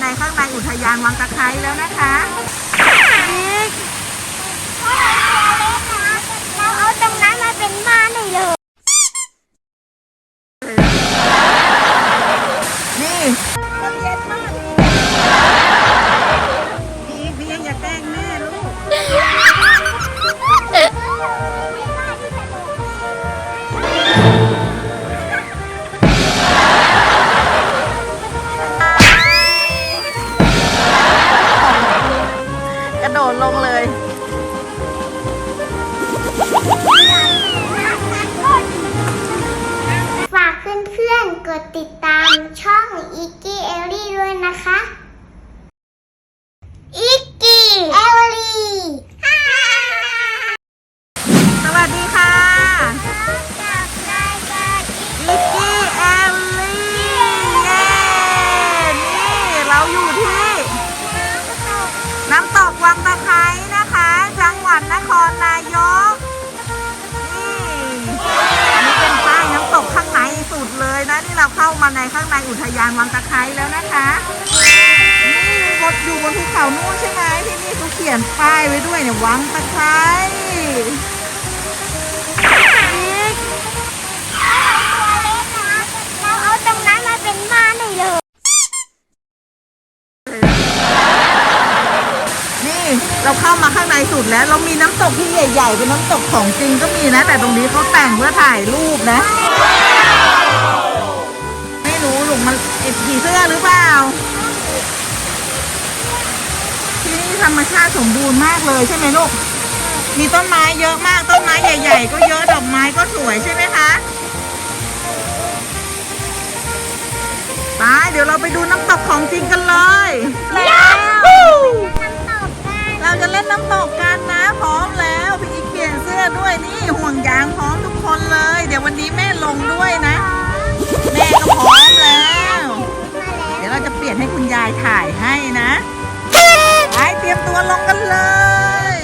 ในข้างในอุทยานวังตะไคร้แล้วนะคะอีกเราเอาตรงนั้นมาเป็นบ้านเลยนี่เย็นมากพี่ยังอย่าแกล้งแม่ลูกกระโดดลงเลยฝากเพื่อนๆกดติดตามช่องอีกกี้เอลลี่ด้วยนะคะอีกกี้เอลลี่สวัสดีค่ะจากรายการ อีกกี้แอลลี่เย้นี่เราอยู่ที่น้ำตกวังตะไคร้นะคะจังหวัดนครนายกนี่เป็นป้ายน้ำตกข้างในสุดเลยนะนี่เราเข้ามาในข้างในอุทยานวังตะไคร้แล้วนะคะนี่บนอยู่บนภูเขานู่นใช่ไหมที่นี่เขาเขียนป้ายไว้ด้วยเนี่ยวังตะไคร้เราเอาตรงนั้นมาเป็นบ้านเลยนี่เราเข้ามาข้างในสุดแล้วเรามีน้ำตกที่ใหญ่ๆเป็นน้ำตกของจริงก็มีนะแต่ตรงนี้เขาแต่งเพื่อถ่ายรูปนะไม่รู้หลุมมันผีเสื้อหรือเปล่าที่นี่ธรรมชาติสมบูรณ์มากเลยใช่ไหมลูกมีต้นไม้เยอะมากต้นไม้ใหญ่ๆก็เยอะดอกไม้ก็สวยใช่ไหมคะไปเดี๋ยวเราไปดูน้ำตกของจริงกันเลยเราจะเล่นน้ำตกกันนะพร้อมแล้วพี่อีกเปลี่ยนเสื้อด้วยนี่ห่วงยางพร้อมทุกคนเลยเดี๋ยววันนี้แม่ลงด้วยนะแม่ก็พร้อมแล้วเดี๋ยวเราจะเปลี่ยนให้คุณยายถ่ายให้นะไปเตรียมตัวลงกันเลย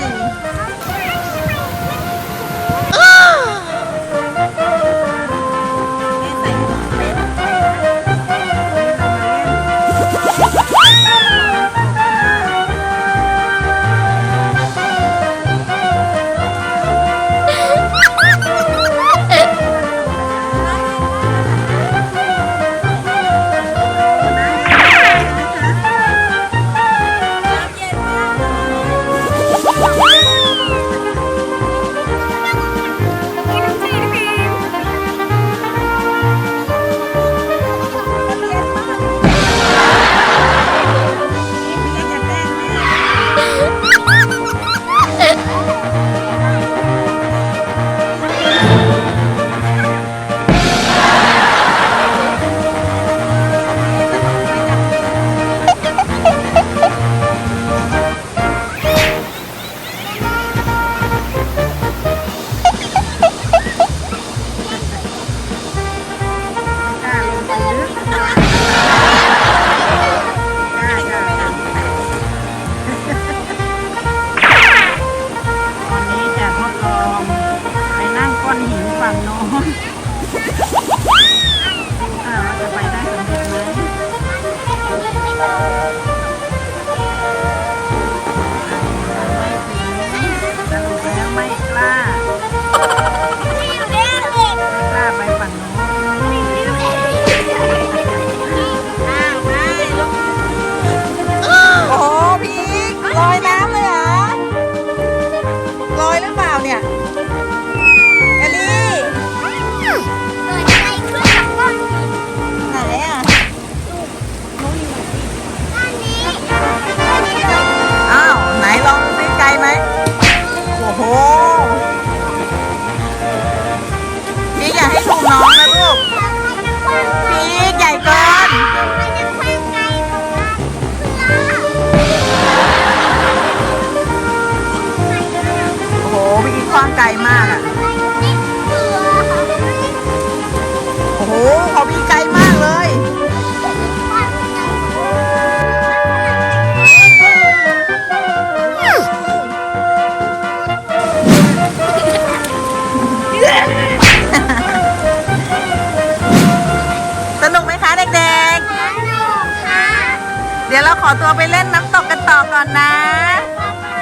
ดี๋ยวเราขอตัวไปเล่นน้ำตกกันต่อก่อนนะ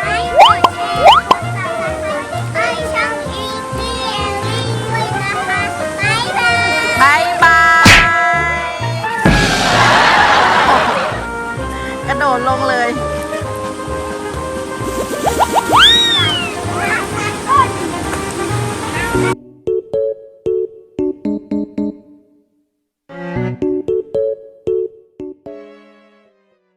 ให้กดแชร์กด Subscribe ให้ช่องอีกี้เอลลี่ด้วยนะคะบ๊ายบาย บายบายโอ้โหกระโดดลงเลย